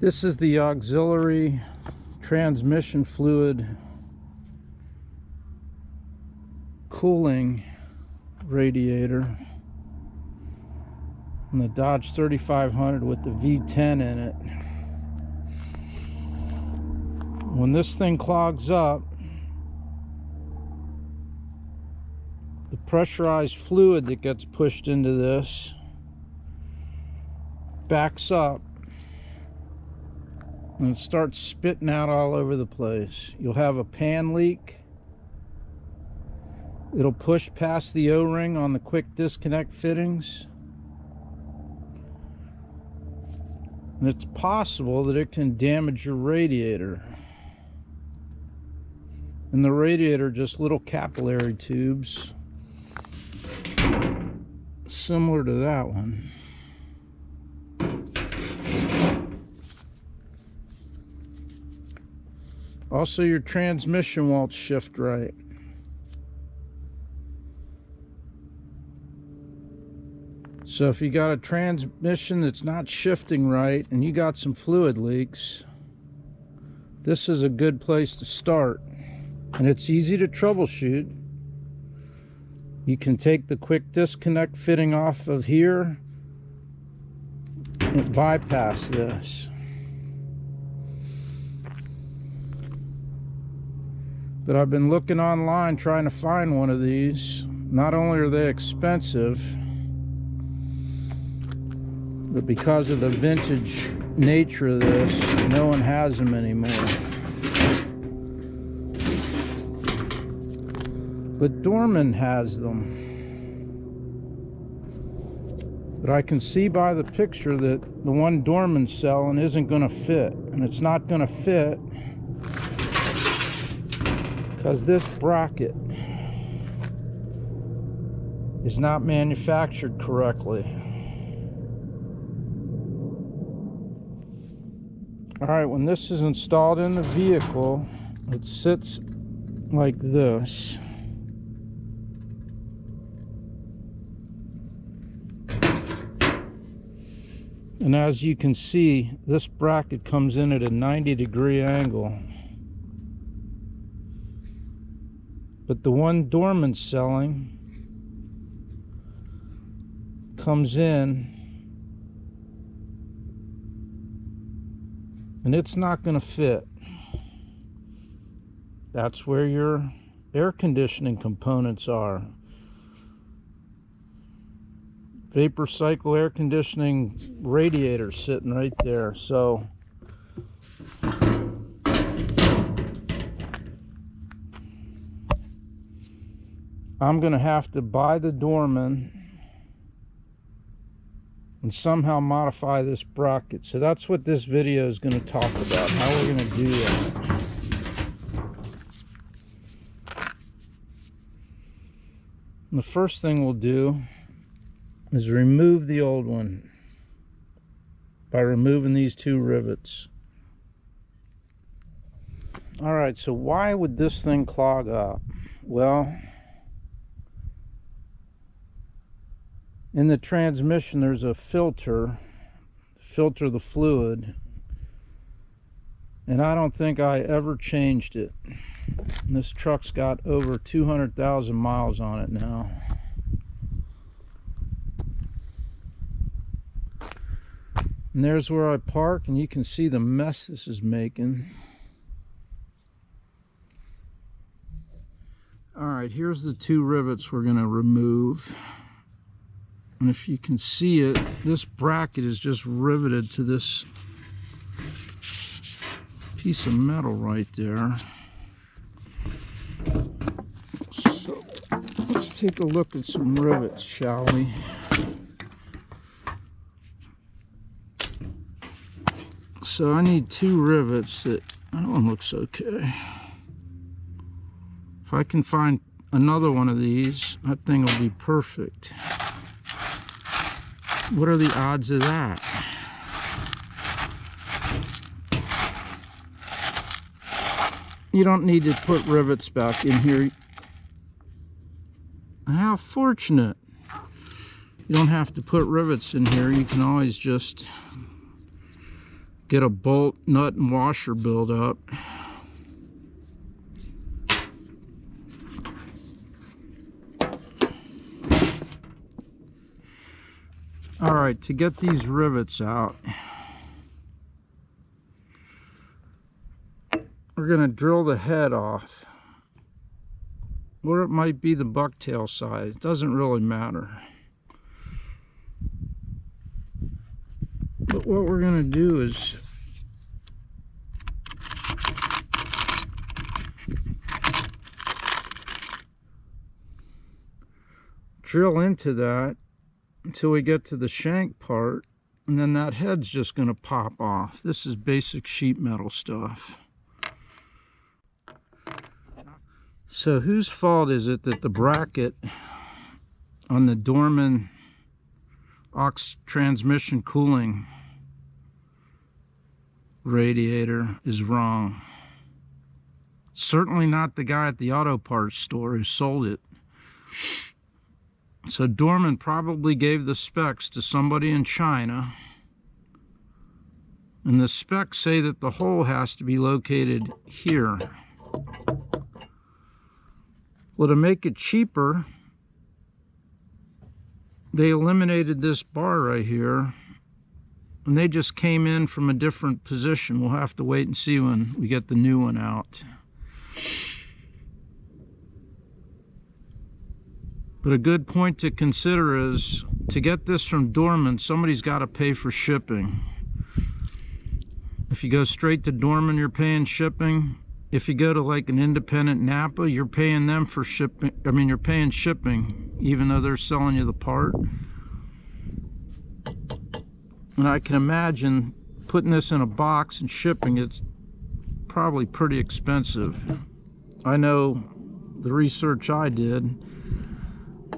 This is the auxiliary transmission fluid cooling radiator on the Dodge 3500 with the V10 in it. When this thing clogs up, the pressurized fluid that gets pushed into this backs up and it starts spitting out all over the place. You'll have a pan leak. It'll push past the O-ring on the quick disconnect fittings. And it's possible that it can damage your radiator. And the radiator, just little capillary tubes, similar to that one. Also, your transmission won't shift right. So if you got a transmission that's not shifting right and you got some fluid leaks, this is a good place to start. And it's easy to troubleshoot. You can take the quick disconnect fitting off of here and bypass this. But I've been looking online trying to find one of these. Not only are they expensive, but because of the vintage nature of this, no one has them anymore. But Dorman has them. But I can see by the picture that the one Dorman's selling isn't going to fit. And it's not going to fit because this bracket is not manufactured correctly. Alright, when this is installed in the vehicle, it sits like this. And as you can see, this bracket comes in at a 90-degree angle. But the one Dorman's selling comes in and it's not going to fit. That's where your air conditioning components are. Vapor cycle air conditioning radiator sitting right there. So I'm going to have to buy the Dorman and somehow modify this bracket. So that's what this video is going to talk about, how we're going to do that. And the first thing we'll do is remove the old one by removing these two rivets. Alright, so why would this thing clog up? Well, in the transmission there's a filter the fluid, and I don't think I ever changed it. And this truck's got over 200,000 miles on it now. And there's where I park, and you can see the mess this is making. Alright, here's the two rivets we're going to remove. And if you can see it, this bracket is just riveted to this piece of metal right there. So let's take a look at some rivets, shall we? So I need two rivets. That one looks okay. If I can find another one of these, that thing will be perfect. What are the odds of that? You don't need to put rivets back in here. How fortunate. You don't have to put rivets in here. You can always just get a bolt, nut, and washer buildup. All right, to get these rivets out, we're going to drill the head off. Or it might be the bucktail side. It doesn't really matter. But what we're going to do is drill into that until we get to the shank part, and then that head's just going to pop off. This is basic sheet metal stuff. So whose fault is it that the bracket on the Dorman aux transmission cooling radiator is wrong? Certainly not the guy at the auto parts store who sold it. So Dorman probably gave the specs to somebody in China, and the specs say that the hole has to be located here. Well, to make it cheaper, they eliminated this bar right here, and they just came in from a different position. We'll have to wait and see when we get the new one out. But a good point to consider is, to get this from Dorman, somebody's got to pay for shipping. If you go straight to Dorman, you're paying shipping. If you go to like an independent Napa, you're paying them for shipping. I mean, you're paying shipping, even though they're selling you the part. And I can imagine putting this in a box and shipping it's probably pretty expensive. I know the research I did,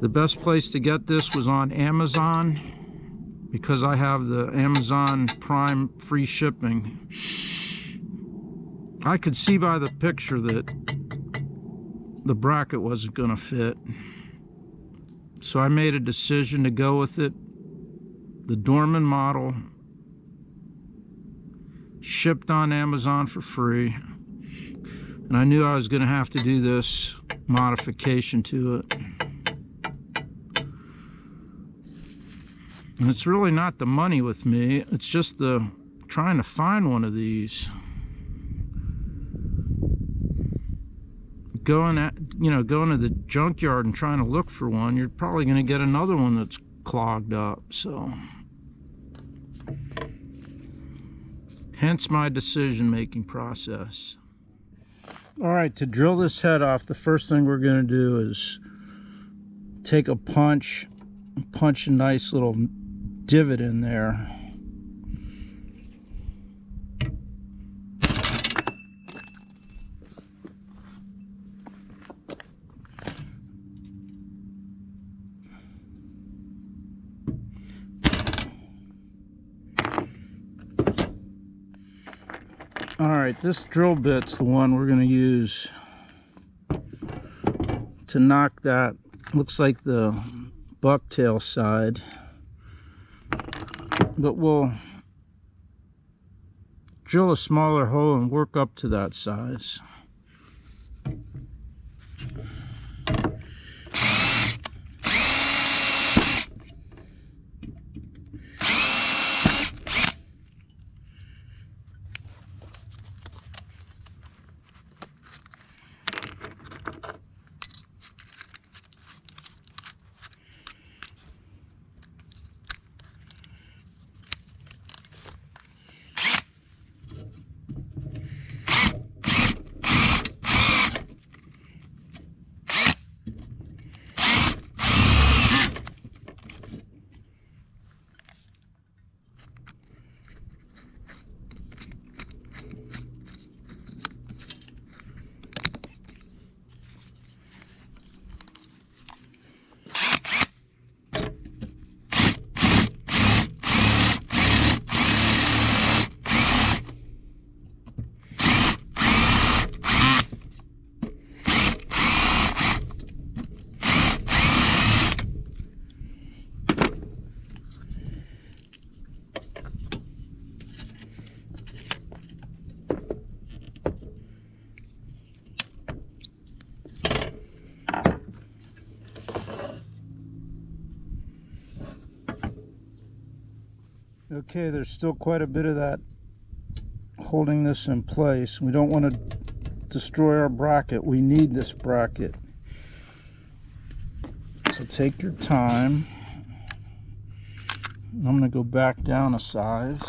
the best place to get this was on Amazon, because I have the Amazon Prime free shipping. I could see by the picture that the bracket wasn't going to fit. So I made a decision to go with it. The Dorman model, shipped on Amazon for free. And I knew I was going to have to do this modification to it. And it's really not the money with me, it's just the trying to find one of these. Going to the junkyard and trying to look for one, you're probably going to get another one that's clogged up. So hence my decision-making process. All right, to drill this head off, the first thing we're going to do is take a punch a nice little divot in there. All right, this drill bit's the one we're going to use to knock that, looks like the bucktail side, but we'll drill a smaller hole and work up to that size. Okay, there's still quite a bit of that holding this in place. We don't want to destroy our bracket. We need this bracket. So take your time. I'm going to go back down a size.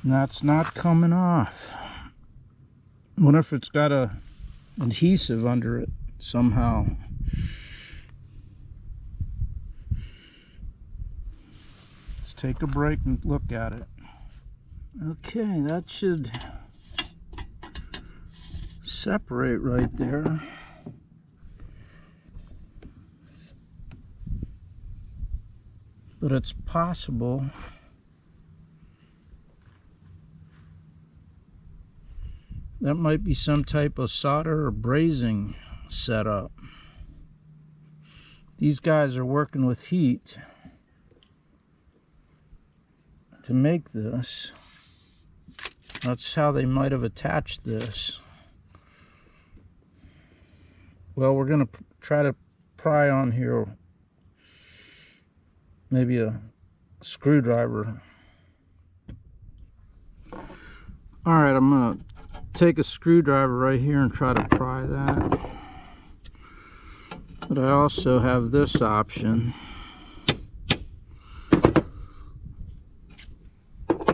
And that's not coming off. I wonder if it's got a adhesive under it somehow. Let's take a break and look at it. Okay, that should separate right there. But it's possible that might be some type of solder or brazing setup. These guys are working with heat to make this. That's how they might have attached this. Well, we're going to try to pry on here maybe a screwdriver. Alright, I'm going to take a screwdriver right here and try to pry that. But I also have this option. I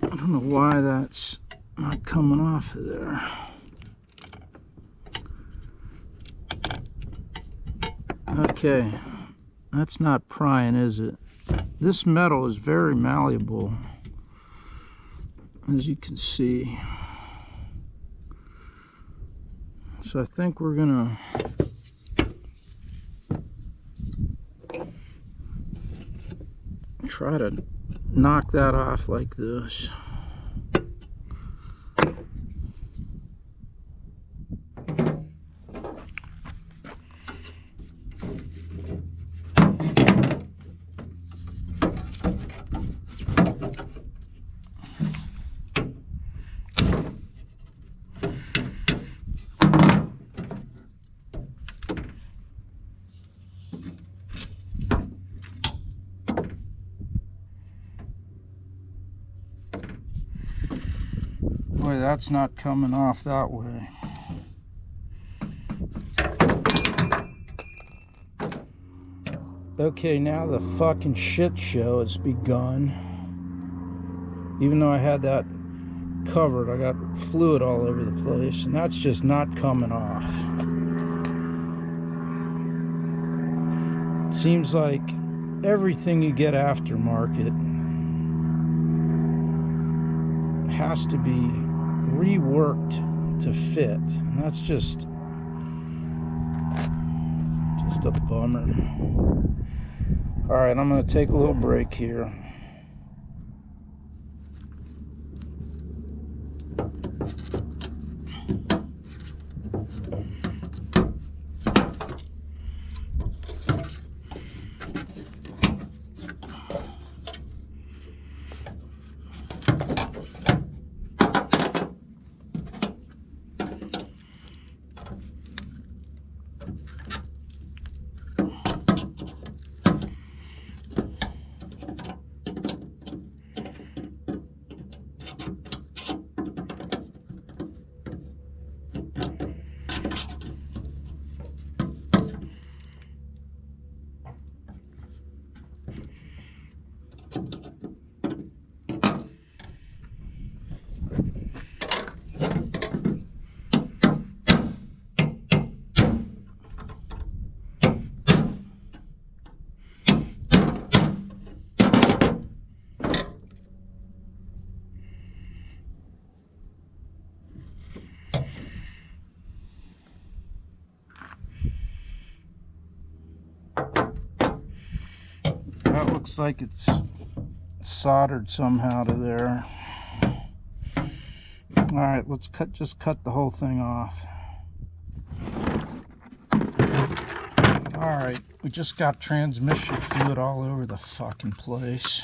don't know why that's not coming off of there. Okay, that's not prying, is it? This metal is very malleable, as you can see. So I think we're gonna try to knock that off like this. Boy, that's not coming off that way. Okay, now the fucking shit show has begun. Even though I had that covered, I got fluid all over the place, and that's just not coming off. Seems like everything you get aftermarket has to be reworked to fit, and that's just a bummer. All right, I'm going to take a little break here. looks like it's soldered somehow to there. Alright, let's just cut the whole thing off. Alright, we just got transmission fluid all over the fucking place.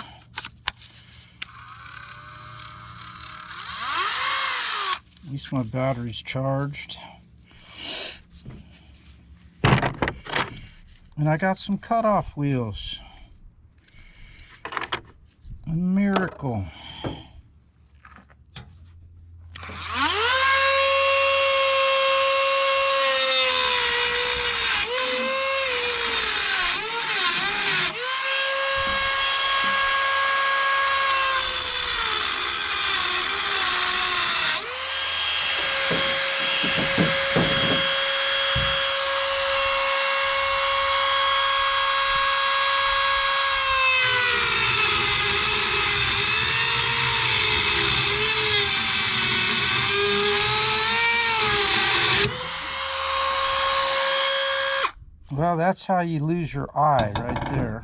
At least my battery's charged. And I got some cutoff wheels. A miracle. Well, that's how you lose your eye right there.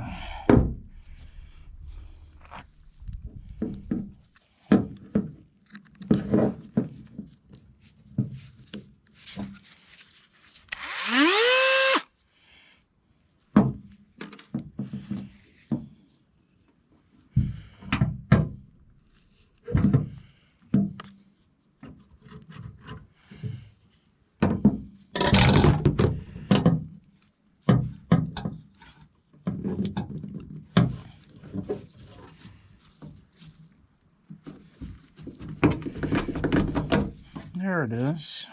There it is.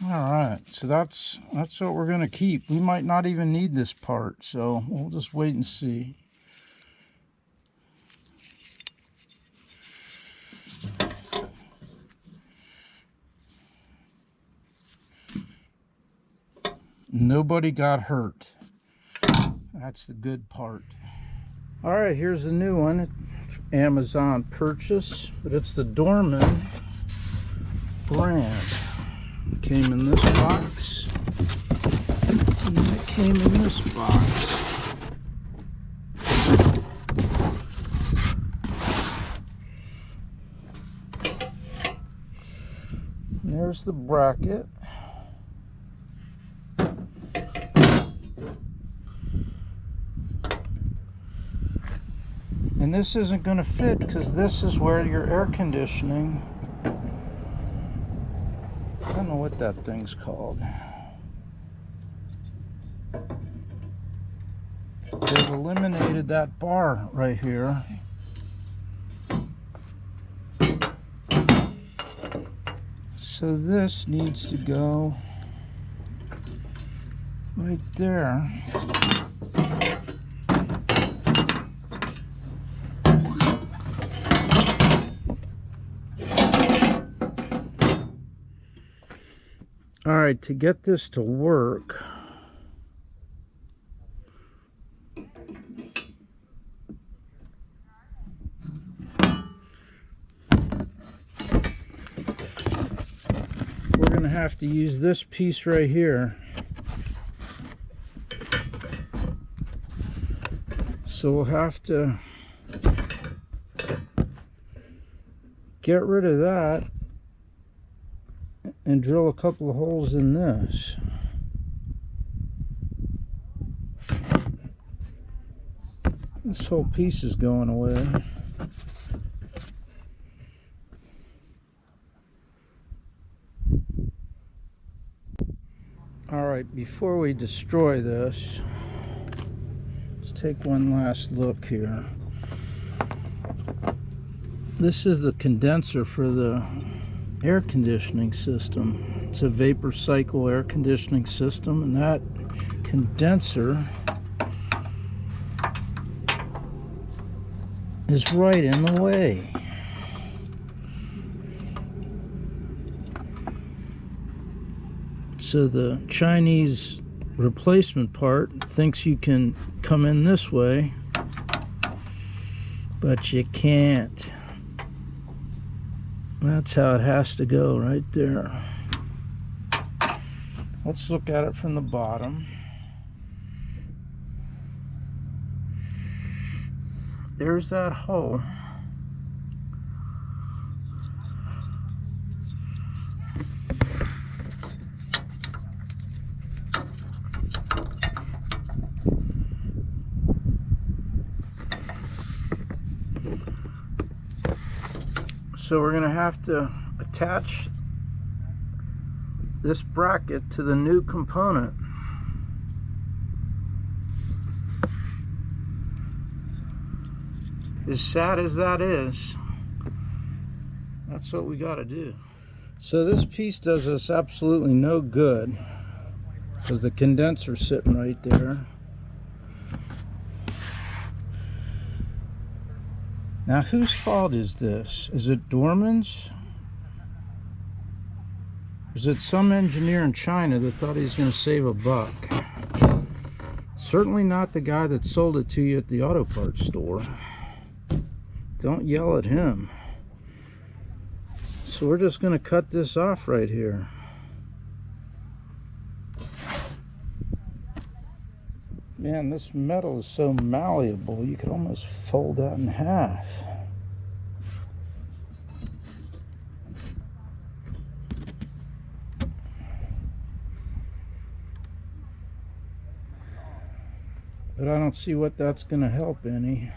All right, so that's what we're gonna keep. We might not even need this part, so we'll just wait and see. Nobody got hurt. That's the good part. All right, here's the new one. Amazon purchase, but it's the Dorman brand. It came in this box, and then it came in this box. And there's the bracket. And this isn't going to fit because this is where your air conditioning, I don't know what that thing's called. They've eliminated that bar right here. So this needs to go right there. All right, to get this to work, we're going to have to use this piece right here. So we'll have to get rid of that and drill a couple of holes in this. This whole piece is going away. All right, before we destroy this, let's take one last look here. This is the condenser for the air conditioning system. It's a vapor cycle air conditioning system, and that condenser is right in the way. So the Chinese replacement part thinks you can come in this way, but you can't. That's how it has to go, right there. Let's look at it from the bottom. There's that hole. So we're going to have to attach this bracket to the new component. As sad as that is, that's what we got to do. So this piece does us absolutely no good because the condenser's sitting right there. Now, whose fault is this? Is it Dorman's? Or is it some engineer in China that thought he was going to save a buck? Certainly not the guy that sold it to you at the auto parts store. Don't yell at him. So we're just going to cut this off right here. Man, this metal is so malleable, you could almost fold that in half. But I don't see what that's going to help any.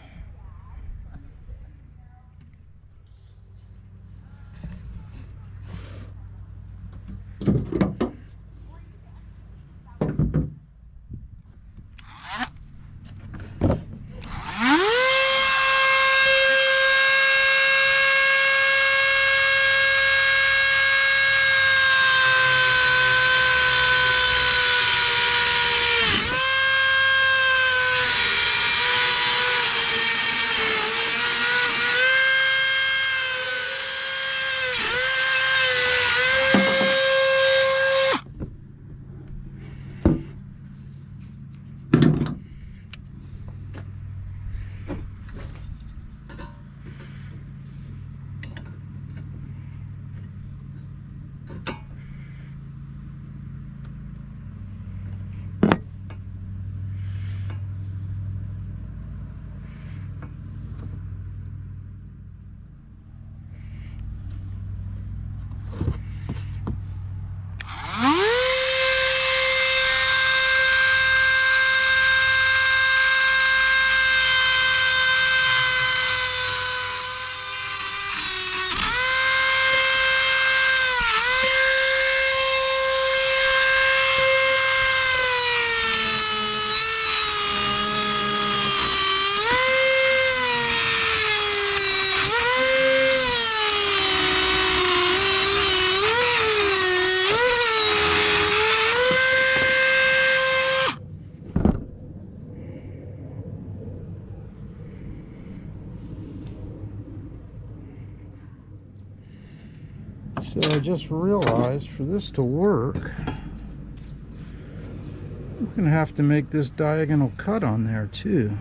So I just realized for this to work, we're going to have to make this diagonal cut on there too.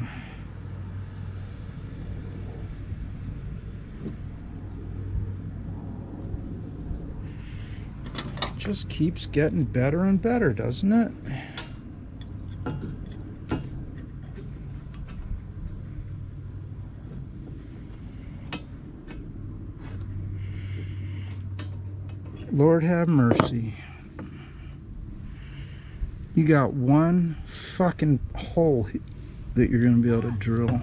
It just keeps getting better and better, doesn't it? Lord have mercy. You got one fucking hole that you're going to be able to drill.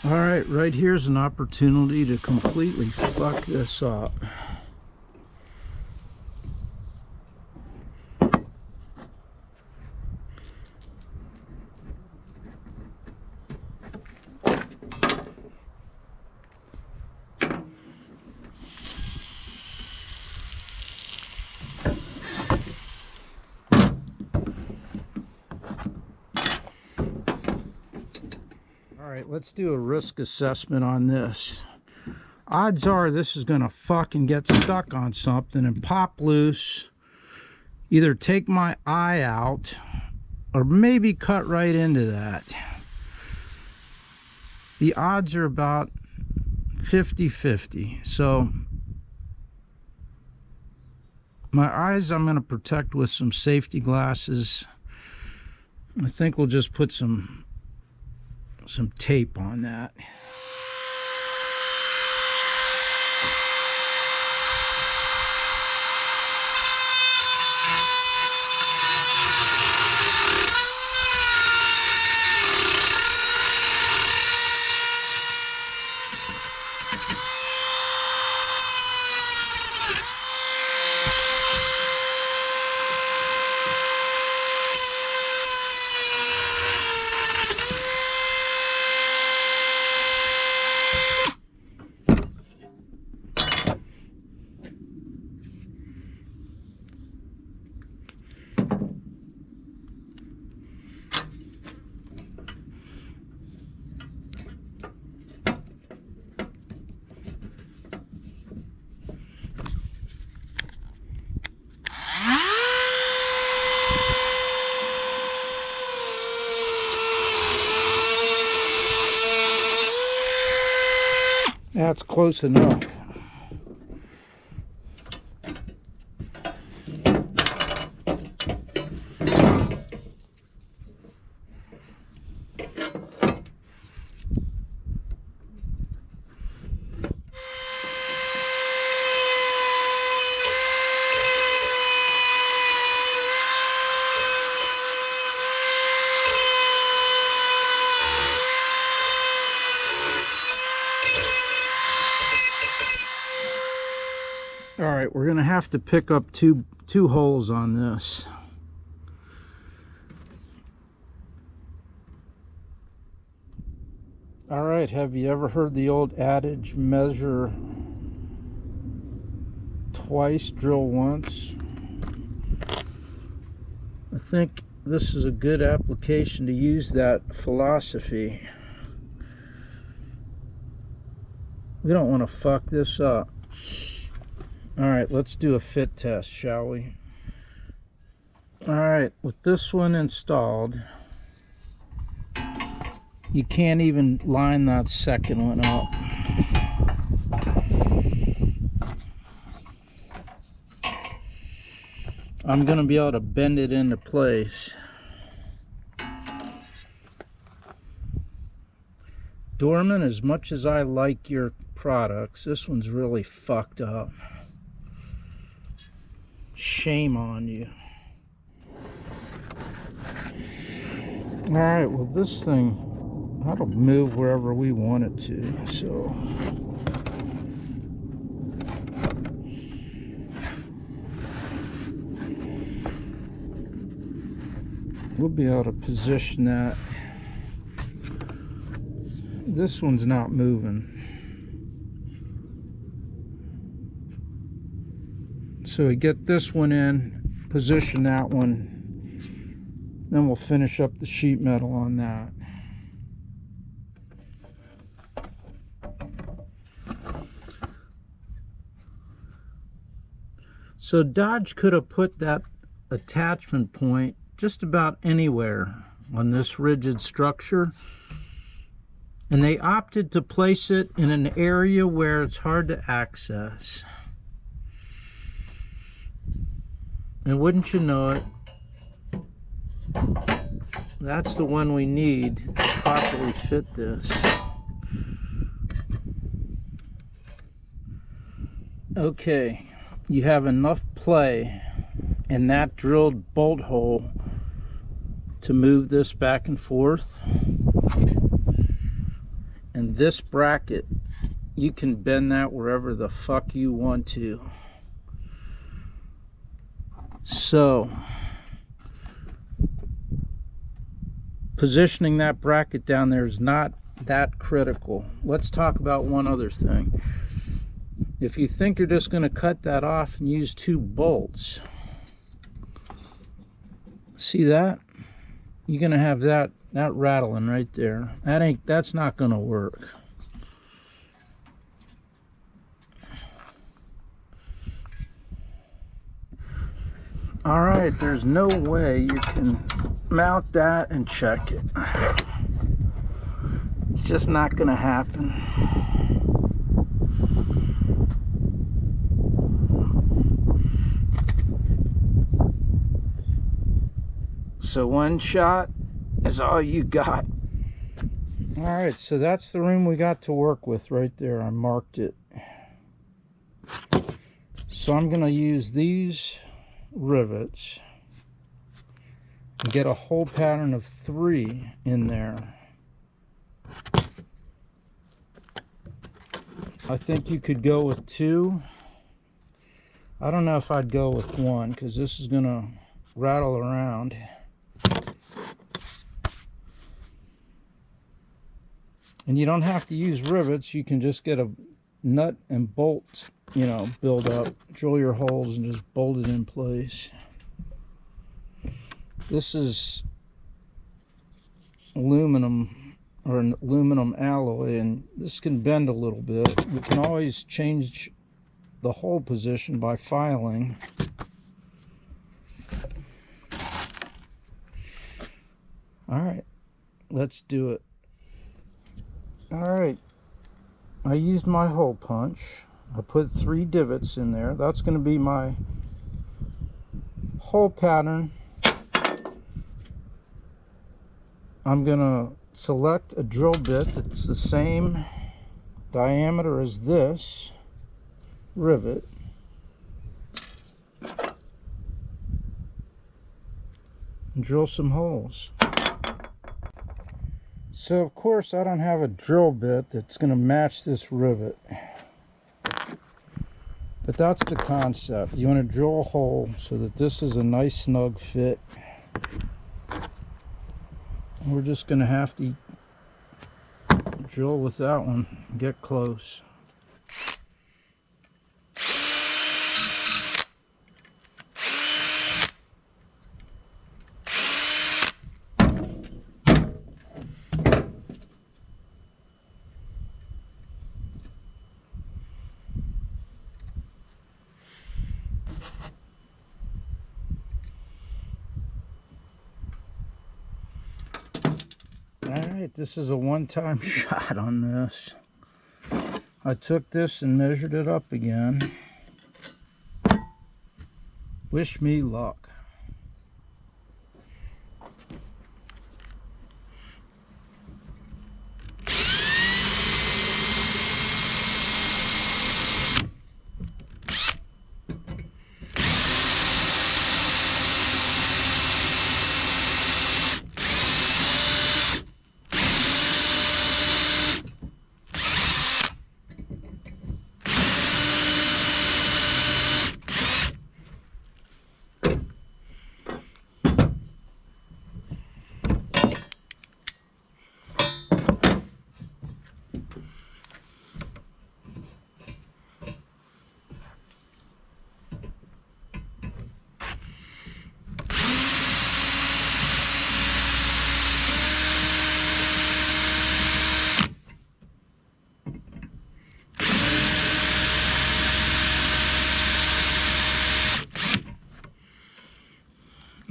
Alright, right here's an opportunity to completely fuck this up. Alright, let's do a risk assessment on this. odds are this is gonna fucking get stuck on something and pop loose, either take my eye out or maybe cut right into that. The odds are about 50-50. So my eyes I'm going to protect with some safety glasses. I think we'll just put some tape on that. That's close enough. All right, we're gonna have to pick up two holes on this. All right, have you ever heard the old adage, measure twice, drill once? I think this is a good application to use that philosophy. We don't want to fuck this up. All right, let's do a fit test, shall we? All right, with this one installed, you can't even line that second one up. I'm gonna be able to bend it into place. Dorman, as much as I like your products, this one's really fucked up. Shame on you. All right, well, this thing, that'll move wherever we want it to, so we'll be able to position that. This one's not moving. So we get this one in, position that one, then we'll finish up the sheet metal on that. So Dodge could have put that attachment point just about anywhere on this rigid structure, and they opted to place it in an area where it's hard to access. And wouldn't you know it, that's the one we need to properly fit this. Okay, you have enough play in that drilled bolt hole to move this back and forth. And this bracket, you can bend that wherever the fuck you want to. So, positioning that bracket down there is not that critical. Let's talk about one other thing. If you think you're just going to cut that off and use 2 bolts, see that? You're going to have that rattling right there. That's not going to work. All right, there's no way you can mount that and check it. It's just not gonna happen. So one shot is all you got. All right, so that's the room we got to work with right there. I marked it. So I'm gonna use these rivets and get a hole pattern of 3 in there. I think you could go with 2. I don't know if I'd go with 1 because this is gonna rattle around. And you don't have to use rivets. You can just get a nut and bolt, you know, build up, drill your holes and just bolt it in place. This is aluminum or an aluminum alloy, and this can bend a little bit. We can always change the hole position by filing. All right, let's do it. All right, I used my hole punch. I put 3 divots in there. That's going to be my hole pattern. I'm going to select a drill bit that's the same diameter as this rivet. And drill some holes. So of course I don't have a drill bit that's going to match this rivet, but that's the concept. You want to drill a hole so that this is a nice snug fit. We're just going to have to drill with that one and get close. Alright, this is a one-time shot on this. I took this and measured it up again. Wish me luck.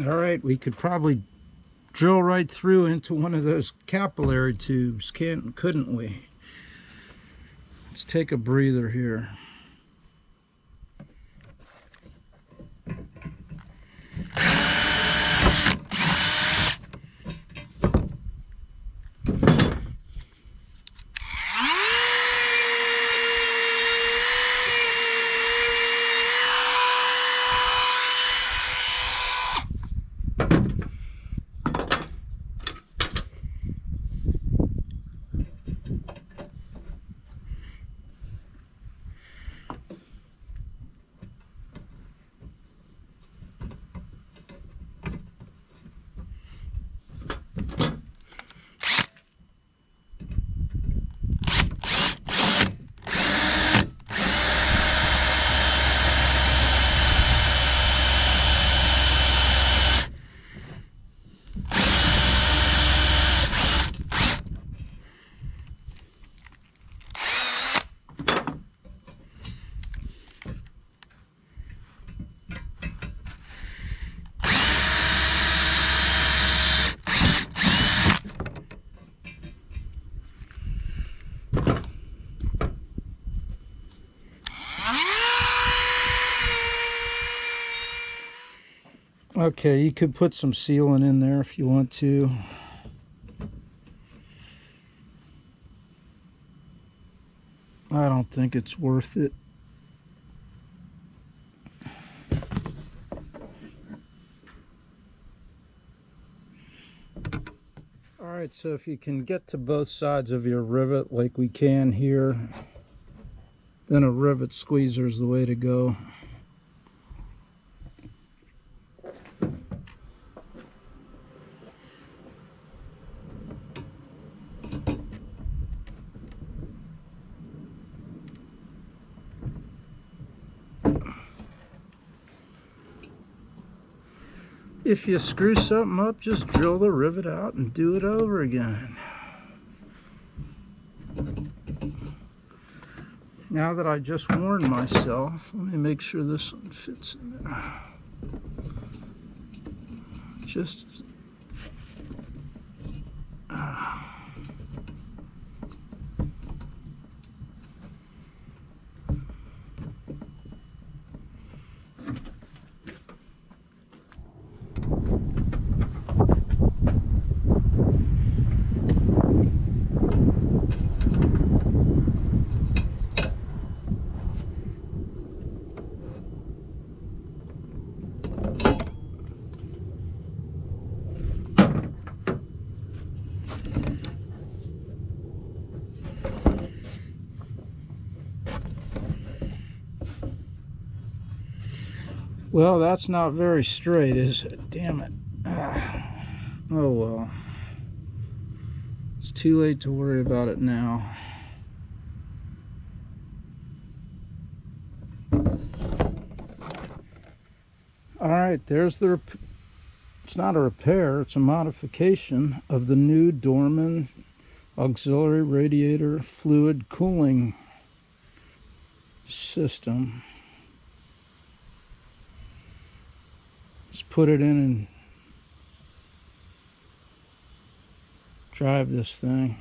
All right, we could probably drill right through into one of those capillary tubes, couldn't we? Let's take a breather here. Okay, you could put some sealant in there if you want to. I don't think it's worth it. Alright, so if you can get to both sides of your rivet like we can here, then a rivet squeezer is the way to go. If you screw something up, just drill the rivet out and do it over again. Now that I just warned myself, let me make sure this one fits in there. Just well, that's not very straight, is it? Damn it. Oh well. It's too late to worry about it now. Alright, there's the... It's not a repair, it's a modification of the new Dorman auxiliary radiator fluid cooling system. Let's put it in and drive this thing.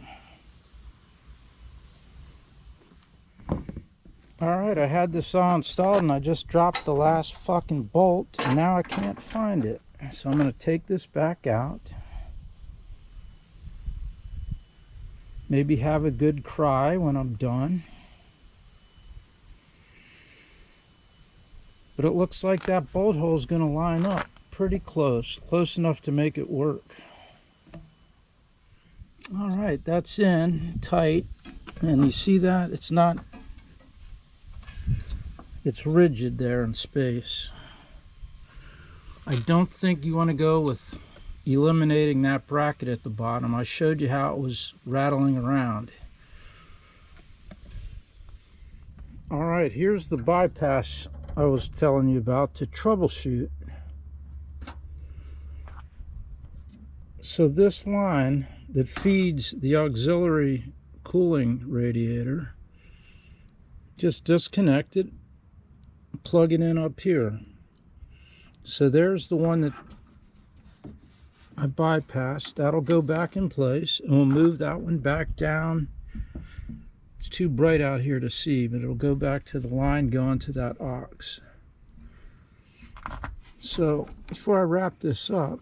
Alright, I had this all installed and I just dropped the last fucking bolt and now I can't find it. So I'm going to take this back out. Maybe have a good cry when I'm done. But it looks like that bolt hole is going to line up pretty close enough to make it work. Alright, that's in tight, and you see that? It's rigid there in space. I don't think you want to go with eliminating that bracket at the bottom. I showed you how it was rattling around. Alright, here's the bypass I was telling you about to troubleshoot. So this line that feeds the auxiliary cooling radiator, just disconnect it, plug it in up here. So there's the one that I bypassed. That'll go back in place, and we'll move that one back down. It's too bright out here to see, but it'll go back to the line going to that aux. So before I wrap this up,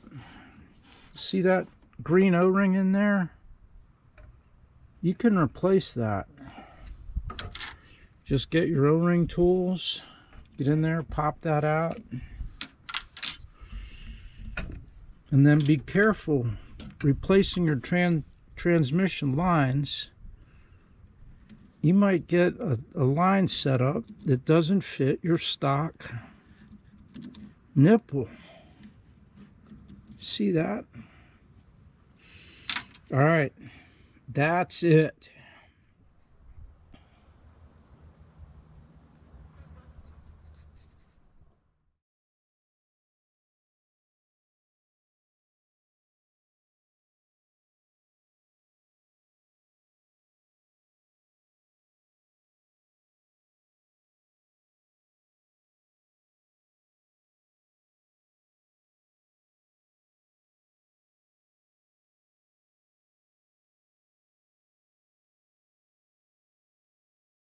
see that green O-ring in there? You can replace that. Just get your O-ring tools, get in there, pop that out, and then be careful replacing your transmission lines. You might get a line set up that doesn't fit your stock nipple. See that? All right, that's it.